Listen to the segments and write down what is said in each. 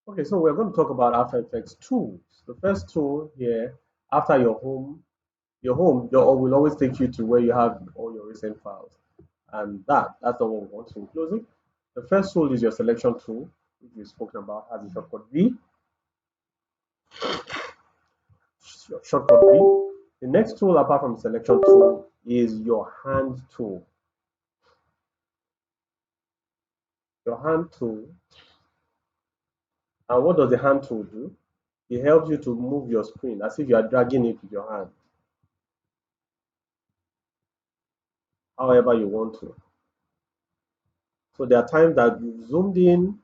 Okay, so we're going to talk about After Effects tools. The first tool here, after your home will always take you to where you have all your recent files. And that's the one we want to close it. The first tool is your selection tool, which we've spoken about, has a shortcut V, shortcut V. The next tool apart from selection tool is your hand tool. Your hand tool. And what does the hand tool do? It helps you to move your screen as if you are dragging it with your hand, however you want to. So there are times that you've zoomed in,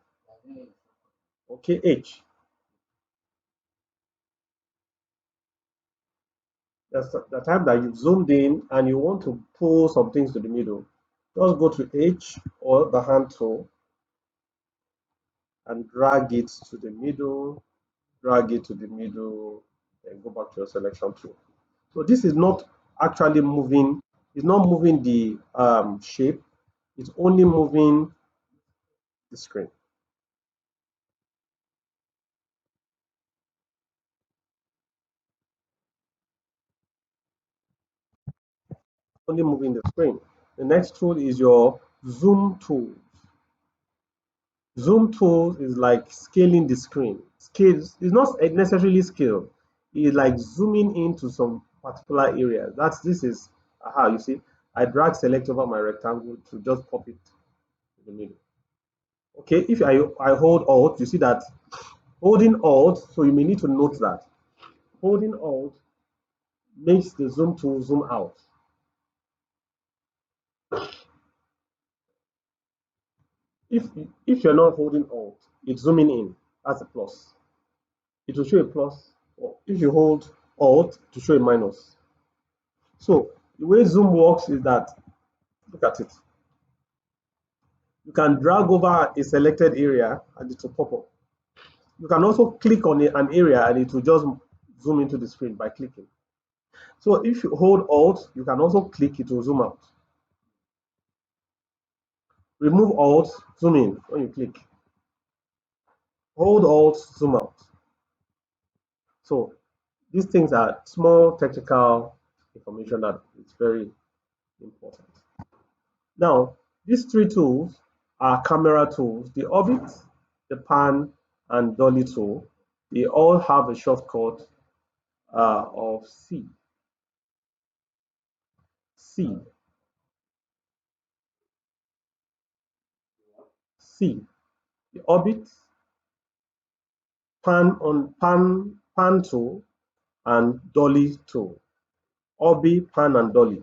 okay, H. There's the time that you've zoomed in and you want to pull some things to the middle. Just go to H or the hand tool and drag it to the middle, drag it to the middle, and go back to your selection tool. So this is not actually moving, it's not moving the shape, it's only moving the screen. Only moving the screen. The next tool is your zoom tool. Zoom tool is like scaling the screen. Scale is not necessarily scale. It's like zooming into some particular area. This is aha, you see, I drag select over my rectangle to just pop it in the middle. Okay, if I hold Alt, you see that holding Alt, so you may need to note that holding Alt makes the zoom tool zoom out. If if you're not holding Alt, it's zooming in. That's a plus. It will show a plus. Or if you hold Alt to show a minus. So the way zoom works is that look at it. You can drag over a selected area and it will pop up. You can also click on an area and it will just zoom into the screen by clicking. So if you hold Alt, you can also click, it will zoom out. Remove Alt, zoom in when you click. Hold Alt, zoom out. So these things are small technical information that is very important. Now, these three tools are camera tools. The Orbit, the Pan, and Dolly tool. They all have a shortcut of C. C. C. The Orbit, Pan tool, and Dolly tool. Orbit, Pan, and Dolly.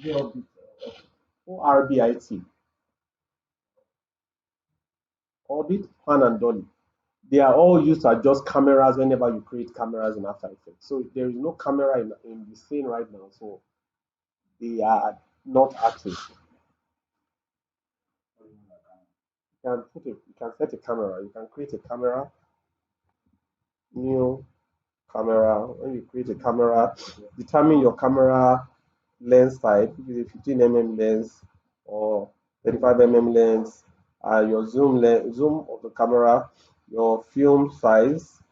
Orbit. Orbit, Pan, and Dolly. They are all used to adjust cameras whenever you create cameras in After Effects. So there is no camera in the scene right now, so they are not active. You can set a camera, you can create a camera, new camera. When you create a camera, determine your camera lens type, if it's a 15 mm lens or 35 mm lens, your zoom of the camera, your film size.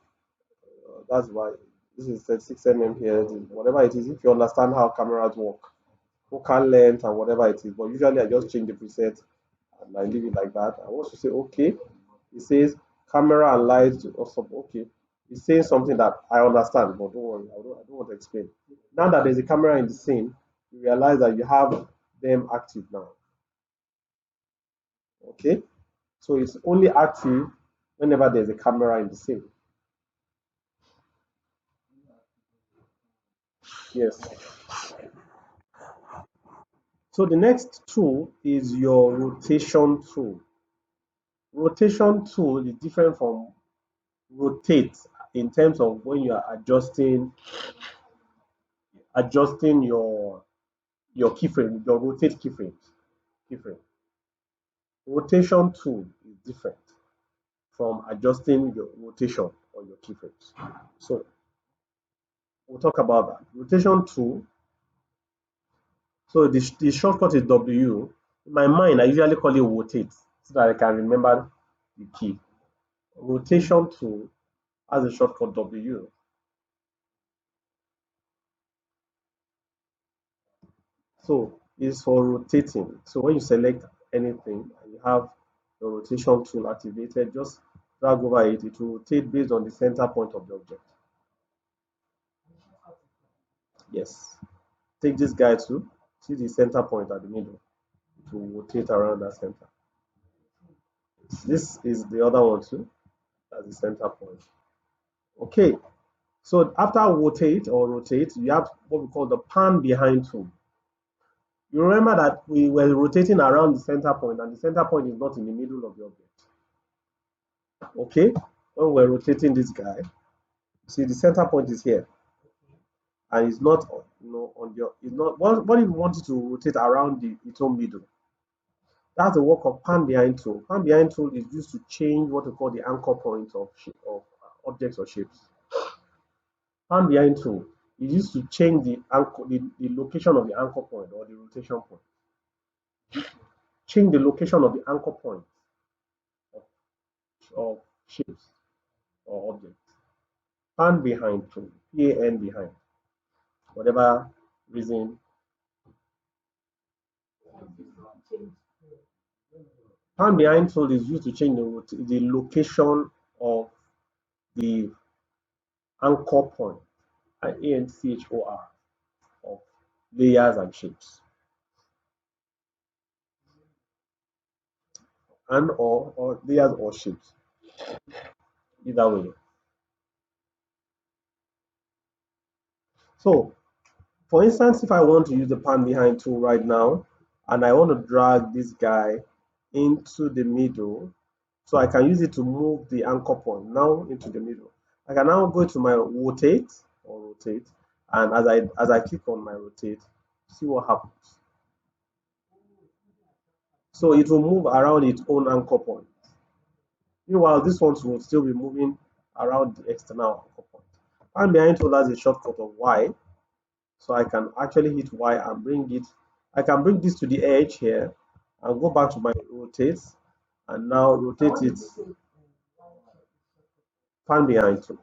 That's why this is 36 mm here. Whatever it is, if you understand how cameras work, focal length and whatever it is. But usually I just change the preset and I leave it like that. I want to say okay. It says camera and light also okay. It's saying something that I understand, but don't worry, I don't want to explain. Now that there's a camera in the scene, you realize that you have them active now. Okay, so it's only active whenever there's a camera in the scene. Yes. So the next tool is your rotation tool. Rotation tool is different from rotate in terms of when you are adjusting your keyframe, your rotate keyframe. Rotation tool is different from adjusting your rotation or your keyframes. So we'll talk about that. Rotation tool. So the shortcut is W. In my mind, I usually call it rotate so that I can remember the key. rotation tool has a shortcut W. So it's for rotating. So when you select anything and you have the rotation tool activated, just drag over it. It will rotate based on the center point of the object. Yes. Take this guy too. See the center point at the middle. It will rotate around that center. This is the other one too. That's the center point. Okay. So after rotate, you have what we call the pan behind tool. You remember that we were rotating around the center point, and the center point is not in the middle of the object. Okay, when we're rotating this guy, see the center point is here, and it's not, on your. It's not. What if you wanted to rotate around its own middle? That's the work of pan behind tool. Pan behind tool is used to change what we call the anchor point of objects or shapes. Pan behind tool is used to change the location of the anchor point or the rotation point. Change the location of the anchor point of, of shapes or objects. Pan behind tool, PAN behind, whatever reason. Pan behind tool is used to change the location of the anchor point, ANCHOR, of layers and shapes, and or layers or shapes, either way. So, for instance, if I want to use the pan behind tool right now, and I want to drag this guy into the middle, so I can use it to move the anchor point now into the middle. I can now go to my rotate, and as I click on my rotate, see what happens. So it will move around its own anchor point. Meanwhile, this one will still be moving around the external anchor point. And behind tool has a shortcut of Y, so I can actually hit Y and bring it. I can bring this to the edge here and go back to my rotate, and now rotate it pan behind tool.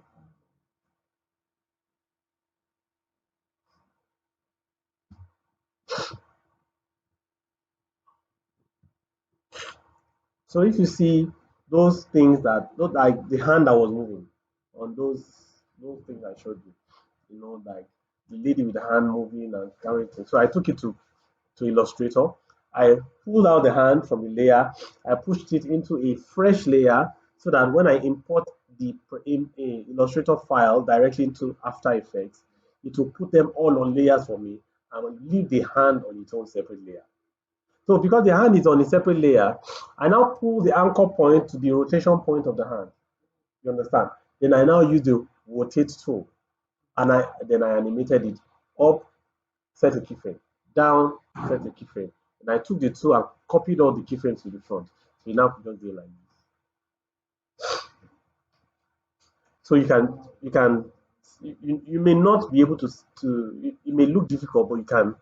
So if you see those things that look like the hand that was moving on those things I showed you, like the lady with the hand moving and carrying things. So I took it to Illustrator. I pulled out the hand from the layer. I pushed it into a fresh layer so that when I import the Illustrator file directly into After Effects, it will put them all on layers for me and leave the hand on its own separate layer. So because the hand is on a separate layer, I now pull the anchor point to the rotation point of the hand. You understand? Then I now use the rotate tool, and I animated it up, set a keyframe, down, set a keyframe. And I took the tool and copied all the keyframes to the front. So you now just do it like this. So you may not be able to it may look difficult, but you can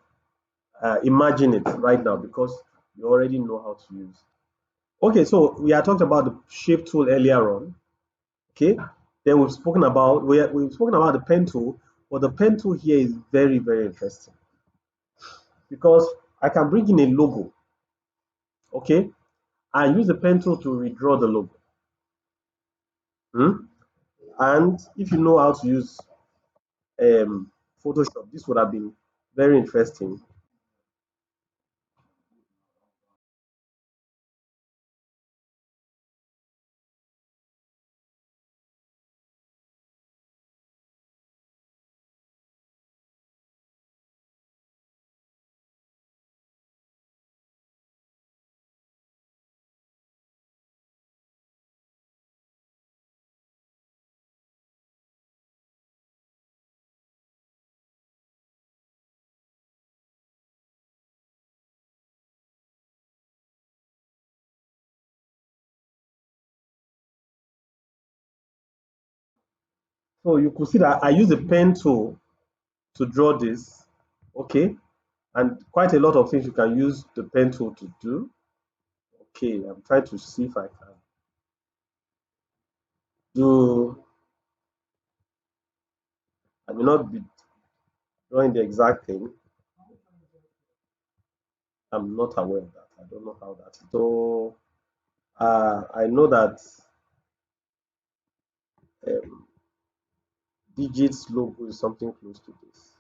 imagine it right now because you already know how to use. Okay, so we had talked about the shape tool earlier on. Okay, then we've spoken about the pen tool, but the pen tool here is very, very interesting because I can bring in a logo. Okay, I use the pen tool to redraw the logo. And if you know how to use Photoshop, this would have been very interesting. So you could see that I use the pen tool to draw this. Okay, and quite a lot of things you can use the pen tool to do. Okay, I'm trying to see if I can. do, I may not be drawing the exact thing. I'm not aware of that. I don't know how that. So I know that um, digits logo is something close to this.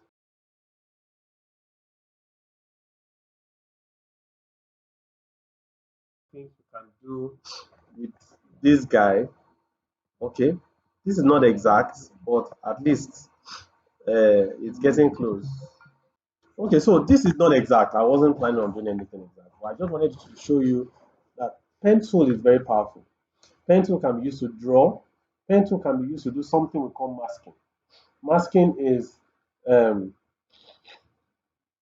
Things you can do with this guy. Okay, this is not exact, but at least it's getting close. Okay, so this is not exact. I wasn't planning on doing anything exact, but I just wanted to show you that pen tool is very powerful. Pen tool can be used to draw. Pen tool can be used to do something we call masking. Masking is um,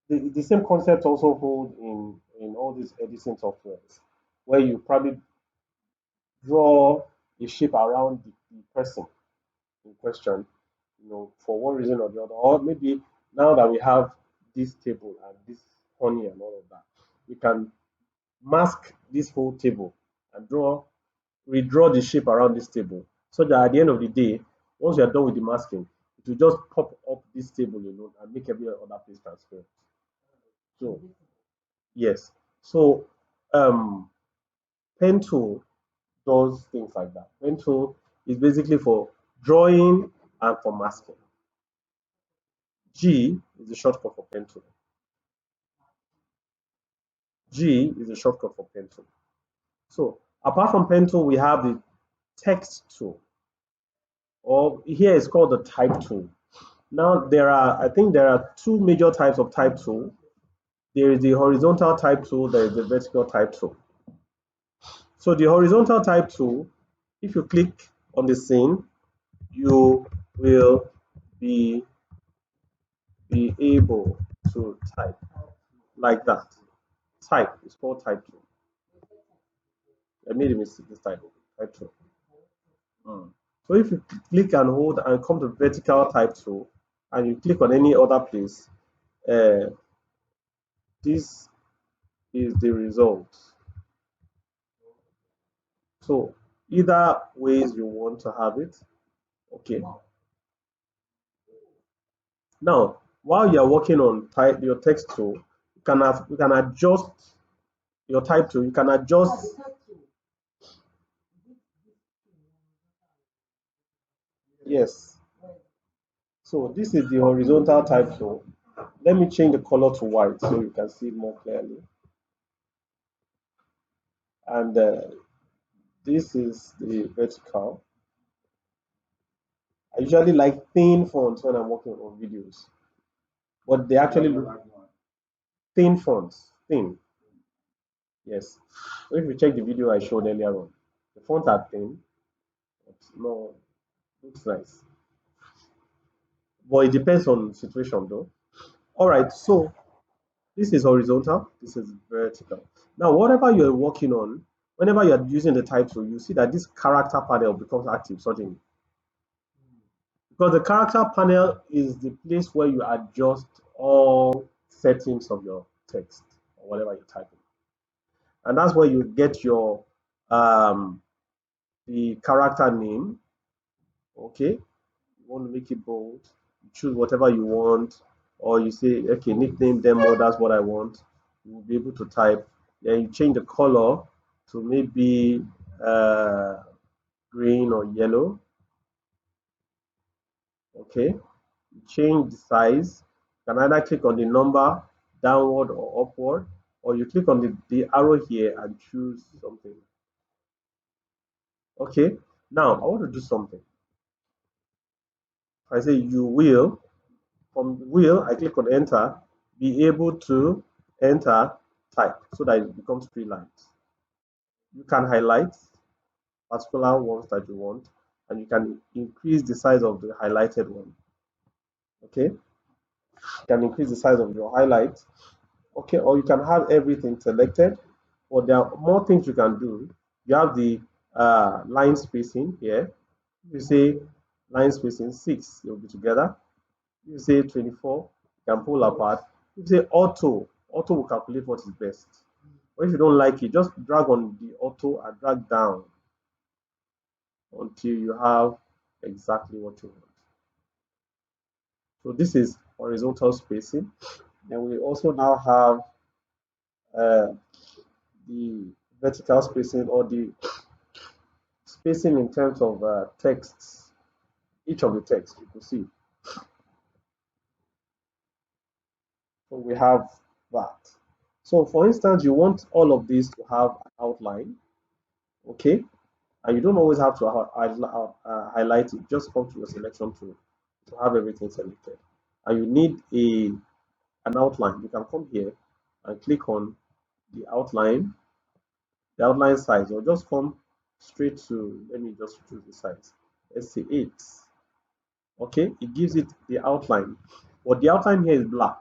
the same concept also hold in all these editing softwares, where you probably draw a shape around the person in question, for one reason or the other. Or maybe now that we have this table and this honey and all of that, we can mask this whole table and redraw the shape around this table so that at the end of the day, once you are done with the masking, it will just pop up this table alone and make every other place transparent. So yes. So um pen tool does things like that. Pen tool is basically for drawing and for masking. G is the shortcut for pen tool. G is the shortcut for pen tool. So apart from pen tool, we have the text tool, or here it's called the type tool. Now I think there are two major types of type tool. There is the horizontal type tool, there is the vertical type tool. So the horizontal type tool, if you click on the scene, you will be able to type like that. Type is called type tool. I made a mistake this time. Type tool. So if you click and hold and come to vertical type tool and you click on any other place, uh, this is the result. So either ways you want to have it. Okay. Now, while you're working on type your text tool, you can adjust your type tool. You can adjust. Yes. So this is the horizontal type tool. Let me change the color to white so you can see it more clearly. And this is the vertical. I usually like thin fonts when I'm working on videos, but they actually look thin fonts. Thin, yes. So if you check the video I showed earlier on, the fonts are thin. It's no, looks nice, but it depends on the situation though. All right, so this is horizontal, this is vertical. Now, whatever you're working on, whenever you're using the type tool, you see that this character panel becomes active suddenly. Because the character panel is the place where you adjust all settings of your text or whatever you're typing. And that's where you get your the character name. Okay, you want to make it bold, you choose whatever you want, or you say, okay, nickname demo, that's what I want. You will be able to type. Then you change the color to maybe uh, green or yellow. Okay, you change the size. You can either click on the number downward or upward, or you click on the arrow here and choose something. Okay, now I want to do something. I say you will, from will, I click on enter, be able to enter type so that it becomes three lines. You can highlight particular ones that you want, and you can increase the size of the highlighted one. Okay, you can increase the size of your highlight. Okay, or you can have everything selected, or there are more things you can do. You have the line spacing here. You say line spacing 6, they'll be together. You say 24, you can pull apart. You say auto will calculate what is best. Or if you don't like it, just drag on the auto and drag down. until you have exactly what you want. So this is horizontal spacing. Then we also now have uh, the vertical spacing, or the spacing in terms of texts, each of the texts you can see. So we have that. So for instance, you want all of these to have an outline, okay? And you don't always have to highlight it. Just come to your selection tool to have everything selected. And you need an outline. You can come here and click on the outline size, or just come straight to, let me just choose the size. Let's say 8. Okay, it gives it the outline. But the outline here is black.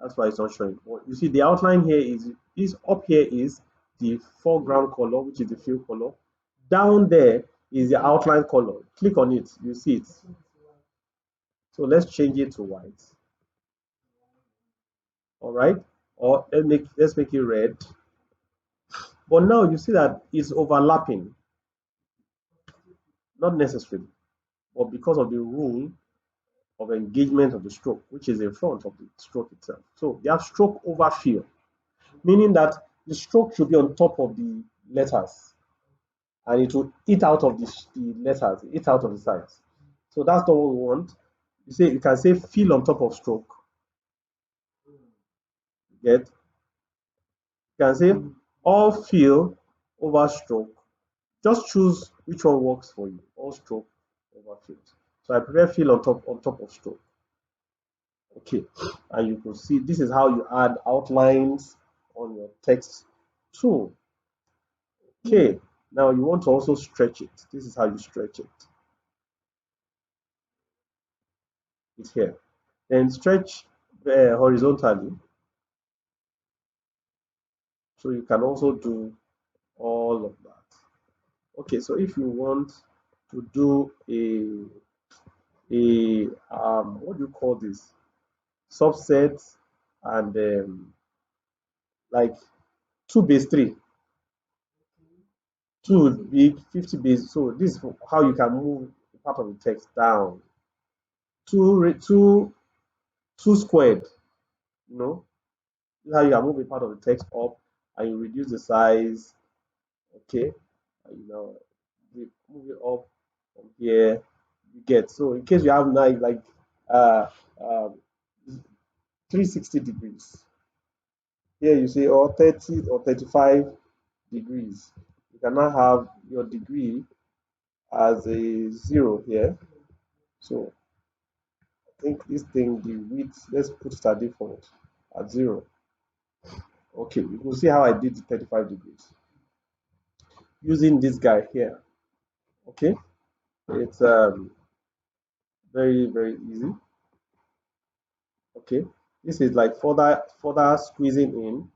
That's why it's not showing. But you see, the outline here is up here is the foreground color, which is the fill color. Down there is the outline color. Click on it, you see it. So let's change it to white. All right, or let's make it red. But now you see that it's overlapping, not necessarily, but because of the rule of engagement of the stroke, which is in front of the stroke itself. So they have stroke over fill, meaning that the stroke should be on top of the letters, and it will eat out of the letters, eat out of the sides. So that's not what we want. You can say fill on top of stroke. Get, you can say all fill over stroke. Just choose which one works for you. All stroke over fill. So I prefer fill on top of stroke. Okay, and you can see this is how you add outlines on your text tool. Okay, now you want to also stretch it. This is how you stretch it. It's here. Then stretch horizontally. So you can also do all of that. Okay, so if you want to do a what do you call this, subset, and like 2 base 3, 2 big 50 base. So this is how you can move part of the text down. 2 squared, you know, this is how you can move a part of the text up, and you reduce the size. Okay, and you know, move it up from here. You get, so in case you have now like uh, um, 360 degrees. Here you say, or 30 or 35 degrees. You can now have your degree as a 0 here. So I think this thing, the width, let's put it at default at 0. Okay, you can see how I did the 35 degrees using this guy here. Okay, it's very easy. Okay, this is like further squeezing in,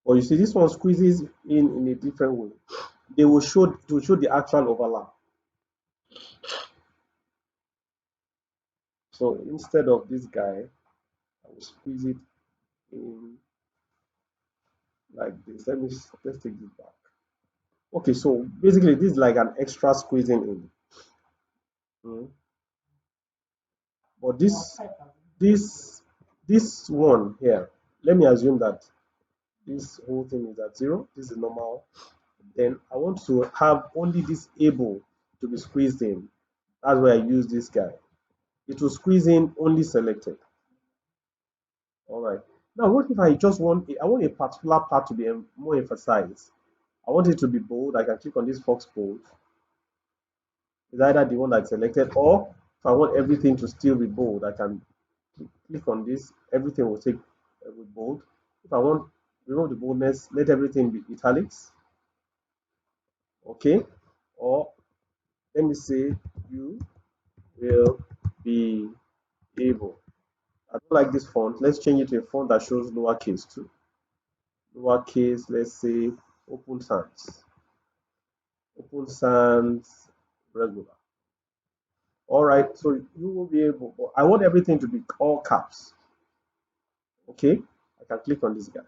but you see this one squeezes in a different way. They will show to show the actual overlap. So instead of this guy, I will squeeze it in like this. Let's take this back. Okay, so basically this is like an extra squeezing in. Mm. But this this one here, let me assume that this whole thing is at 0. This is normal. Then I want to have only this able to be squeezed in. That's why I use this guy. It will squeeze in only selected. All right. Now, what if I just I want a particular part to be more emphasized? I want it to be bold. I can click on this Fox bold. It's either the one that's selected, or if I want everything to still be bold, I can click on this. Everything will take with bold. If I want remove the boldness, let everything be italics. Okay. Or let me say you will be able. I don't like this font. Let's change it to a font that shows lowercase too. Lowercase, let's say Open Sans. Open Sans regular. All right, so you will be able, but I want everything to be all caps. Okay, I can click on this guy.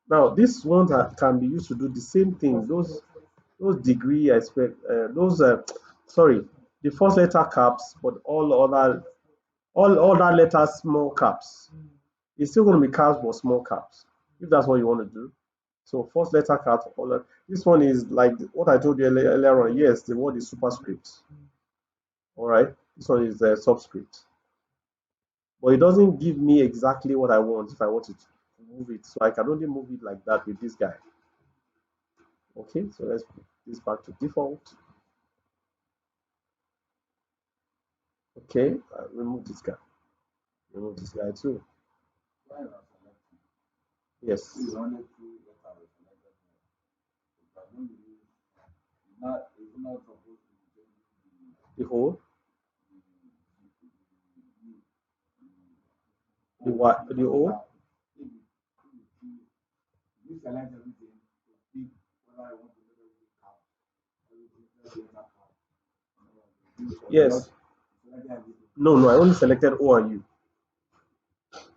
Now, this one can be used to do the same thing. Those those degree, I expect those sorry, the first letter caps, but all other letters small caps. It's still going to be caps but small caps, if that's what you want to do. So first letter caps, this one is like what I told you earlier on. Yes, the word is superscript. All right, this one is subscript, but it doesn't give me exactly what I want if I wanted to move it. So I can only move it like that with this guy. Okay, so let's put this back to default. Okay, remove this guy. Remove this guy too. Yes. The whole, the what, the O. Yes. No, no, I only selected O and U.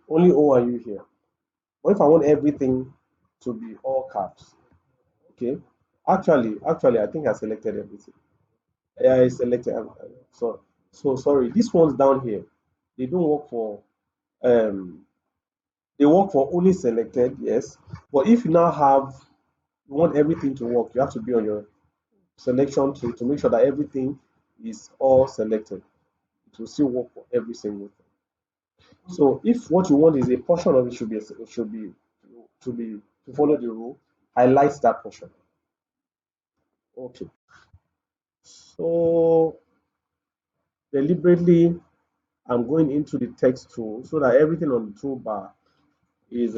Only O and U here. What if I want everything to be all caps? Okay. Actually, I think I selected everything. Yeah, I selected. So sorry. These ones down here, they don't work for. Um, they work for only selected. Yes, but if you now have you want everything to work, you have to be on your selection to make sure that everything is all selected. It will still work for every single thing. So if what you want is a portion of it should be to follow the rule, highlight that portion. Okay. So deliberately, I'm going into the text tool so that everything on the toolbar is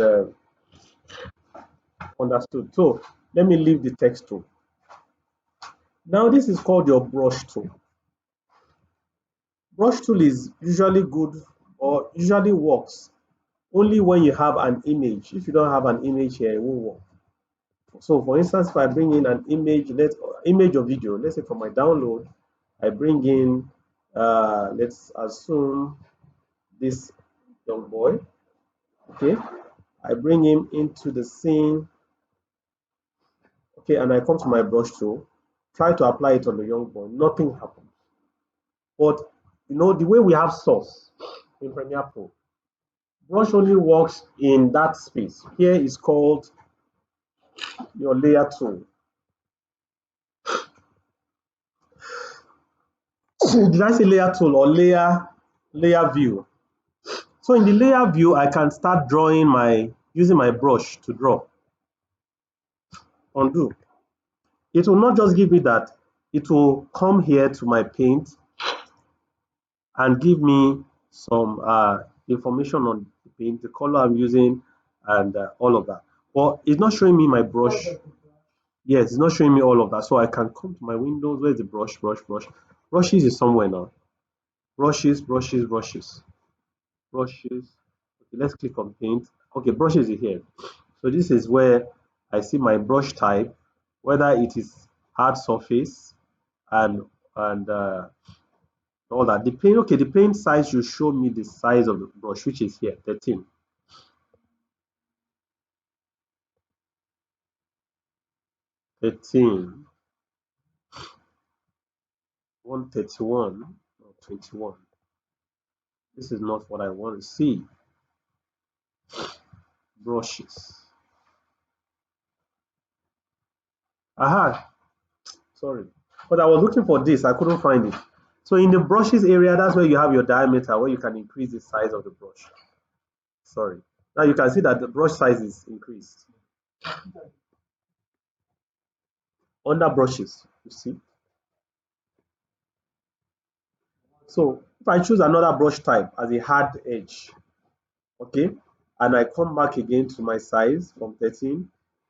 understood. So let me leave the text tool. Now this is called your brush tool. Brush tool is usually good or usually works only when you have an image. If you don't have an image here, it won't work. So for instance, if I bring in an image, image or video, let's say from my download, I bring in let's assume this young boy. Okay, I bring him into the scene. Okay, and I come to my brush tool, try to apply it on the young boy, nothing happens. But the way we have source in Premiere Pro, brush only works in that space. Here is called your layer tool. Did I say layer tool or layer view? So in the layer view, I can start drawing using my brush to draw. Undo. It will not just give me that, it will come here to my paint and give me some information on the paint, the color I'm using, and all of that. But it's not showing me my brush. Yes, it's not showing me all of that. So I can come to my windows. Where's the brush? Brushes is somewhere now. Brushes. Okay, let's click on paint. Okay, brushes is here. So this is where I see my brush type, whether it is hard surface and and all that. The paint size should show me the size of the brush, which is here, 13. 13, 131, or 21. This is not what I want to see. Brushes. Aha, sorry. But I was looking for this, I couldn't find it. So in the brushes area, that's where you have your diameter, where you can increase the size of the brush. Sorry. Now you can see that the brush size is increased. Under brushes, you see. So if I choose another brush type as a hard edge, okay, and I come back again to my size from 13,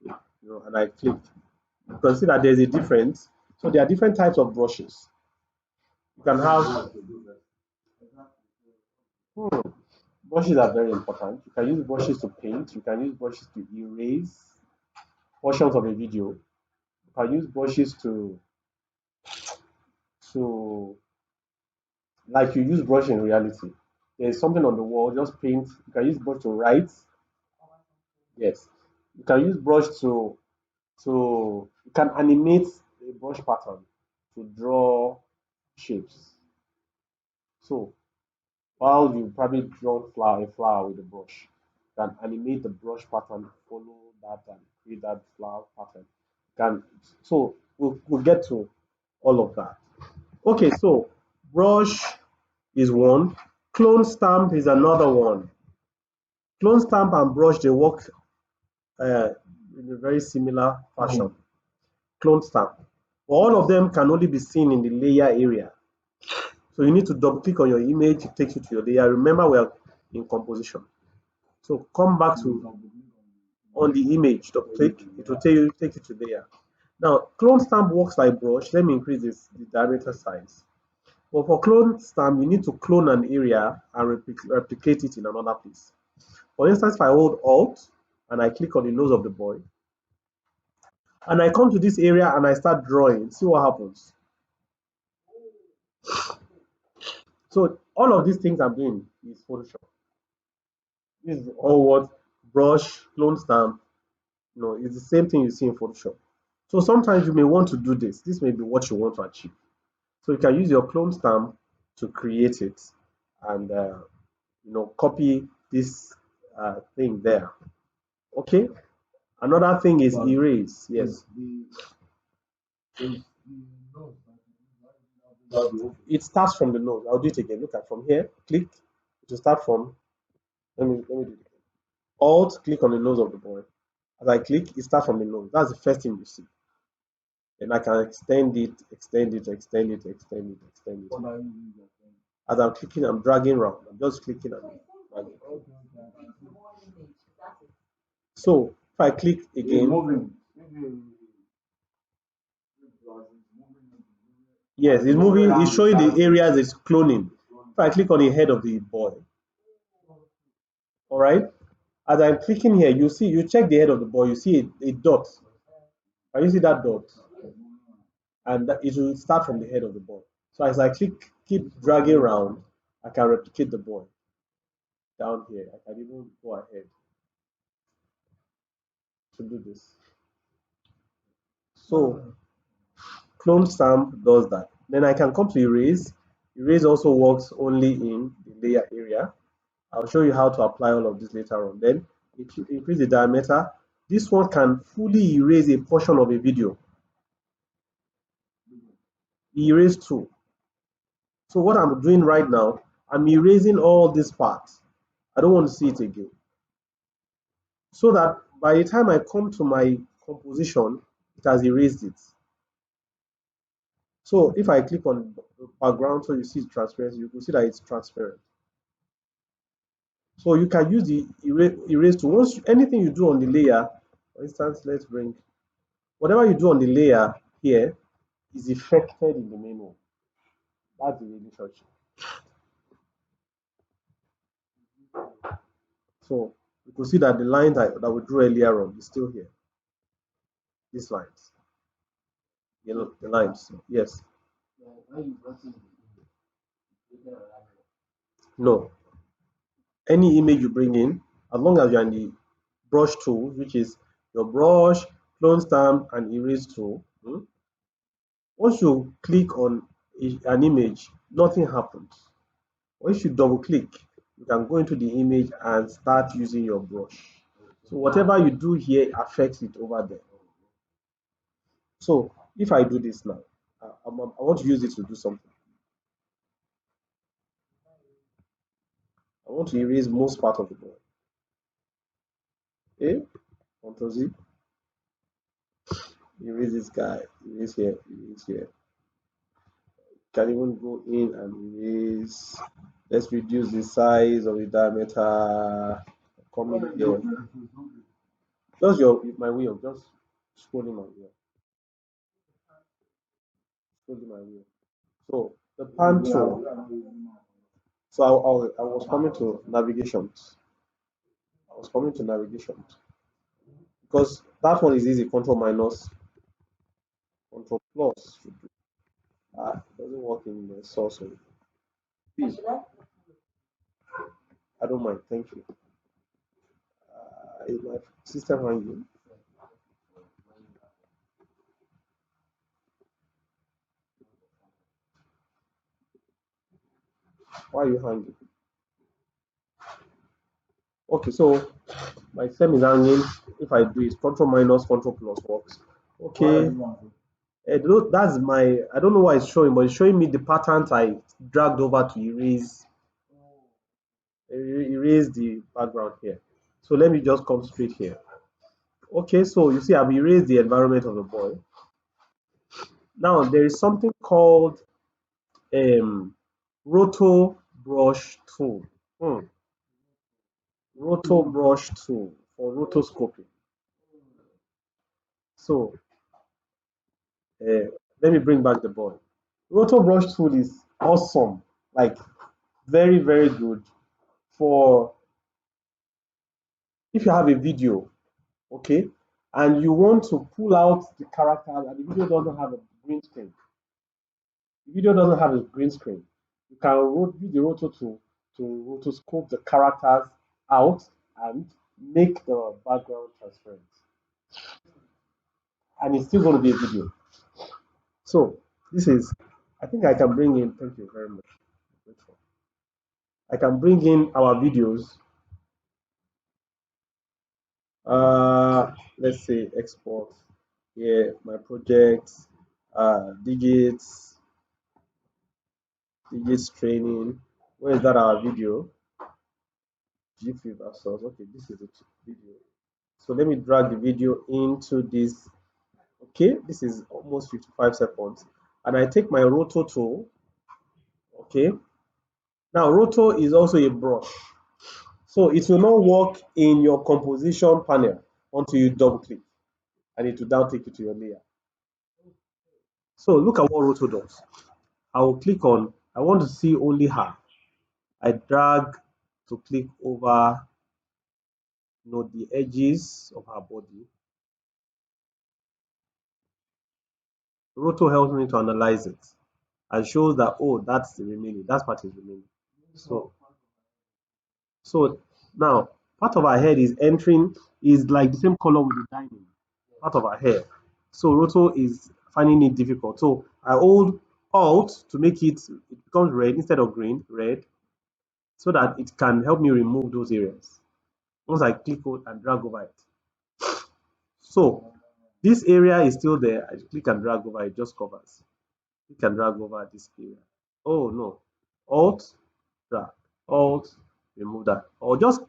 and I click, you can see that there's a difference. So there are different types of brushes. You can have hmm, brushes are very important. You can use brushes to paint. You can use brushes to erase portions of a video. You can use brushes to like you use brush in reality. There's something on the wall, just paint. You can use brush to write. Yes. You can use brush to you can animate a brush pattern to draw shapes. So while you probably draw a flower with a brush, you can animate the brush pattern, follow that and create that flower pattern. Can so we'll get to all of that. Okay, so brush is one, clone stamp is another one. Clone stamp and brush they work uh, in a very similar fashion. Clone stamp. But all of them can only be seen in the layer area. So you need to double click on your image, it takes you to your layer. Remember, we are in composition. So come back to on the image, double click, it will take you to layer. Now, clone stamp works like brush. Let me increase the diameter size. But for clone stamp, you need to clone an area and replicate it in another place. For instance, if I hold Alt and I click on the nose of the boy, and I come to this area and I start drawing, see what happens. So all of these things I'm doing is Photoshop. This is all what brush, clone stamp, it's the same thing you see in Photoshop. So sometimes you may want to do this. This may be what you want to achieve. So you can use your clone stamp to create it and copy this thing there. Okay. Another thing is erase. Yes. It starts from the nose. I'll do it again. Look at from here. Click. To start from. Let me do it again. Alt. Click on the nose of the boy. As I click, it starts from the nose. That's the first thing you see. Then I can extend it, extend it, extend it, extend it, extend it. As I'm clicking, I'm dragging around. I'm just clicking and dragging. So if I click again, yes, it's moving. It's showing the areas it's cloning. If I click on the head of the boy, all right. As I'm clicking here, you check the head of the boy. You see a dot. Can you see that dot? And it will start from the head of the boy. So as I keep dragging around, I can replicate the boy down here. I can even go ahead to do this. So clone stamp does that. Then I can come to erase. Erase also works only in the layer area. I'll show you how to apply all of this later on. Then increase the diameter. This one can fully erase a portion of a video. Erase tool. So what I'm doing right now, I'm erasing all this part. I don't want to see it again. So that by the time I come to my composition, it has erased it. So if I click on the background, so you see transparency, you can see that it's transparent. So you can use the erase tool. Once anything you do on the layer, for instance, let's bring whatever you do on the layer here is affected in the main one. That's the relationship. So you can see that the line that we drew earlier on is still here. These lines, the lines, yes. No, any image you bring in, as long as you're in the brush tool, which is your brush, clone stamp, and erase tool, once you click on an image, nothing happens. Once you double click, you can go into the image and start using your brush. So whatever you do here affects it over there. So if I do this now, I want to use it to do something. I want to erase most part of the board. Okay, Ctrl Z, erase this guy, erase here, erase here. Can even go in and erase. Let's reduce the size of the diameter. Come in here. Just my wheel, just scrolling my wheel. Scrolling my wheel. So the pan tool. So I was coming to navigation. I was coming to navigation because that one is easy. Control minus, control plus. It doesn't work in the source. Please, I don't mind. Thank you. Is my system hanging? Why are you hanging? Okay, so my stem is hanging. If I do it, control minus control plus works. Okay, that's my. I don't know why it's showing, but it's showing me the patterns I dragged over to erase the background here. So let me just come straight here. Okay, so you see, I've erased the environment of the boy. Now there is something called roto brush tool. Hmm. Roto brush tool for rotoscoping. So uh, let me bring back the boy. Roto brush tool is awesome, like very, very good for if you have a video, okay, and you want to pull out the characters and the video doesn't have a green screen. The video doesn't have a green screen. You can use the roto tool to rotoscope the characters out and make the background transparent. And it's still going to be a video. So this is, I think I can bring in, thank you very much. I can bring in our videos. Let's say export here, my projects, digits training. Where is that our video? G source. Okay, this is the video. So let me drag the video into this. Okay, this is almost 55 seconds. And I take my roto tool. Okay. Now roto is also a brush. So it will not work in your composition panel until you double click and it will now take you to your layer. So look at what roto does. I will click on, I want to see only her. I drag to click over, the edges of her body. Roto helps me to analyze it and shows that, oh, that's the remaining, that part is remaining. So now part of her head is entering, is like the same color with the diamond, part of her hair. So roto is finding it difficult. So I hold Alt to make it becomes red instead of green, red, so that it can help me remove those areas. Once I click and drag over it. So this area is still there. I click and drag over, it just covers. Click and drag over this area. Oh no. Alt, drag, Alt, remove that. Or just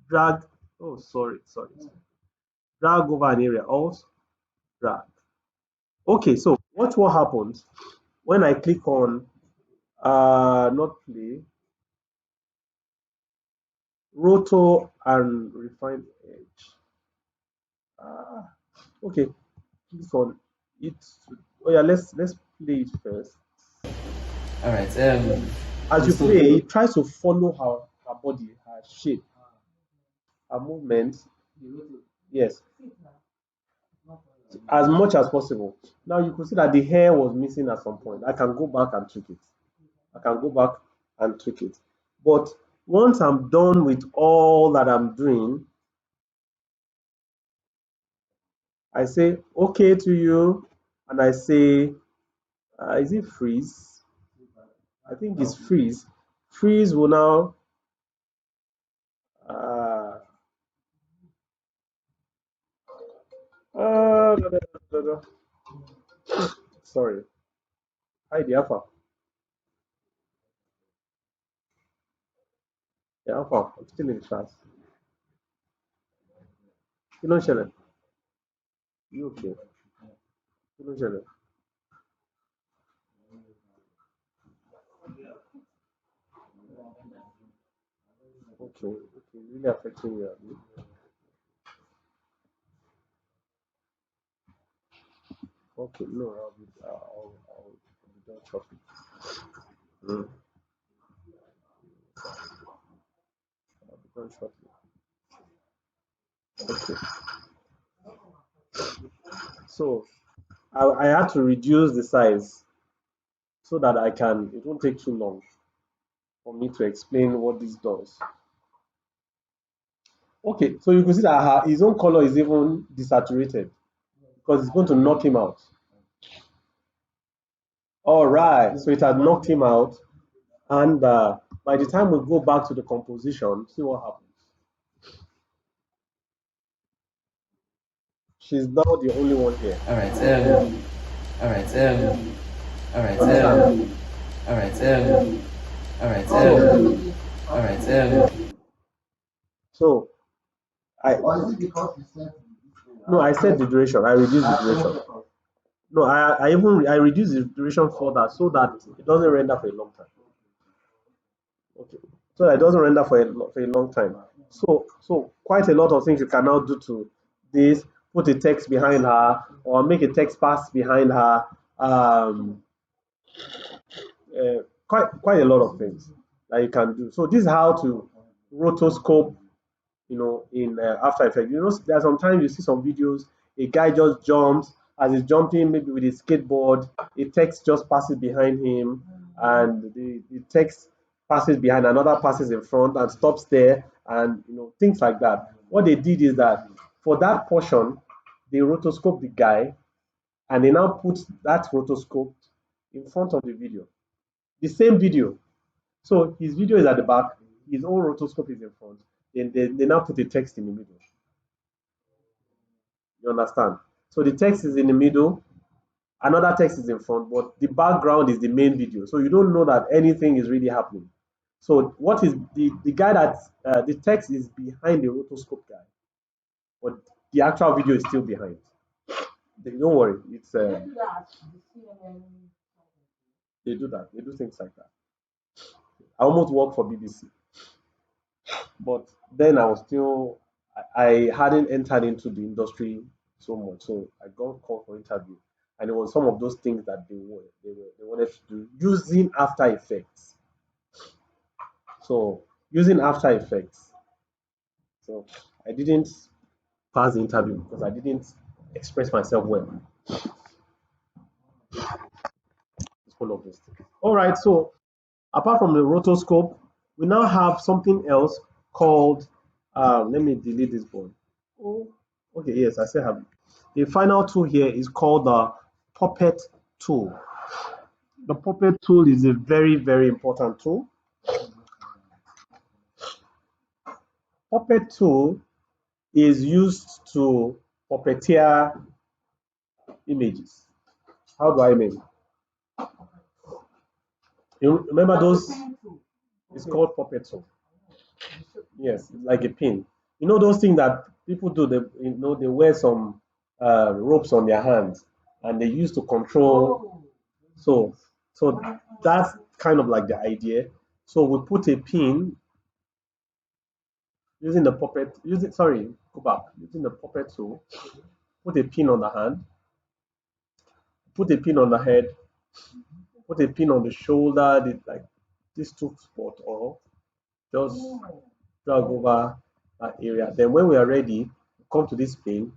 drag, oh sorry. Drag over an area, Alt, drag. Okay, so watch what happens when I click on not play, roto and refine edge. Okay, click on it. Oh yeah, let's play it first. All right. As you play, it tries to follow her body, her shape, her movement. Yes, as much as possible. Now you can see that the hair was missing at some point. I can go back and tweak it. I can go back and tweak it. But once I'm done with all that I'm doing, I say okay to you, and I say, is it freeze? I think it's freeze. Freeze will now, uh, da, da, da, da. Sorry. Hi, the alpha. The alpha. I'm still in class. You know, Shelley. You okay? You know, Shelley. Okay. Okay. Really affecting you. Abi? Okay. No, I'll be done shortly. Mm, I'll be done shortly. Okay. So I had to reduce the size so that it won't take too long for me to explain what this does. Okay, so you can see that his own color is even desaturated because it's going to knock him out. All right, so it has knocked him out. And by the time we go back to the composition, see what happens. She's now the only one here. All right. All right. All right. Understand? All right. All right. So, All right. so I no, I set the duration. I reduced the duration. No, I reduced the duration further so that it doesn't render for a long time. Okay, so that it doesn't render for for a long time. So quite a lot of things you can now do to this. Put a text behind her, or make a text pass behind her. Um, quite a lot of things that you can do. So this is how to rotoscope, in After Effects. There are sometimes you see some videos, a guy just jumps, as he's jumping, maybe with a skateboard, a text just passes behind him, and the text passes behind, another passes in front and stops there, and things like that. What they did is that for that portion, they rotoscope the guy, and they now put that rotoscope in front of the video, the same video. So his video is at the back, his own rotoscope is in front. Then they now put the text in the middle. You understand? So the text is in the middle, another text is in front, but the background is the main video. So you don't know that anything is really happening. So what is the guy that the text is behind the rotoscope guy, but the actual video is still behind. Don't worry, they do that. They do things like that. I almost worked for BBC, but then I was still I hadn't entered into the industry so much, so I got called for interview, and it was some of those things that they wanted to do using After Effects. So using After Effects, so I didn't pass the interview because I didn't express myself well. It's full of those things. All right, so apart from the rotoscope, we now have something else called. Let me delete this board. Oh, okay, yes, I still have it. The final tool here is called the Puppet tool. The Puppet tool is a very, very important tool. Puppet tool is used to puppeteer images. How do I mean? You remember those? It's called Puppet tool. Yes, like a pin. You know those things that people do. They wear some ropes on their hands, and they use to control. So, so that's kind of like the idea. So we put a pin using the puppet. Using sorry, go back. Using the puppet tool, put a pin on the hand, put a pin on the head, put a pin on the shoulder, like this two spot, or just drag over that area. Then when we are ready, come to this pin,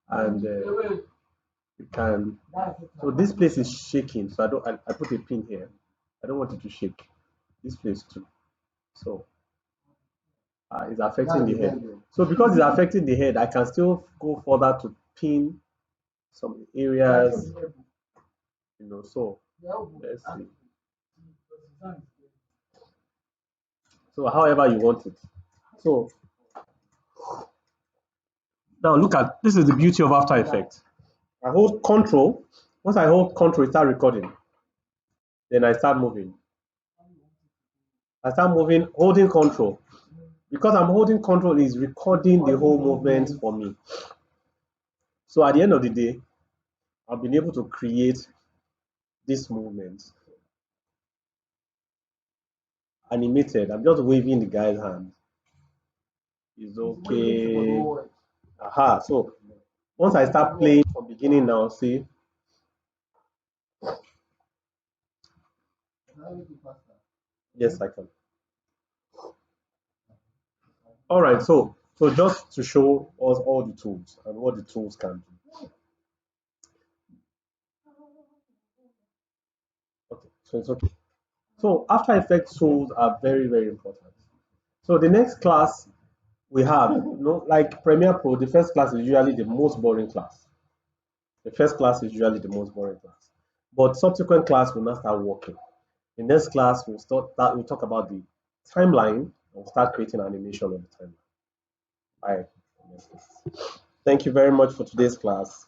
and you can. So this place is shaking, so I put a pin here. I don't want it to shake. This place too. So it's affecting the head. So because it's affecting the head, I can still go further to pin some areas. So let's see. So however you want it. So now look at this is the beauty of After Effects. I hold Control. Once I hold Control, it start recording. Then I start moving. I start moving, holding Control. Because I'm holding Control, is recording the whole movement for me. So at the end of the day, I've been able to create this movement animated. I'm just waving the guy's hand. It's okay. Aha. So once I start playing from beginning now, see. Yes, I can. All right. So just to show us all the tools and what the tools can do. Okay. So it's okay. So After Effects tools are very, very important. So the next class we have, like Premiere Pro, the first class is usually the most boring class. The first class is usually the most boring class. But subsequent class will not start working. The next class we'll talk about the timeline and we'll start creating animation on the timeline. All right. Thank you very much for today's class.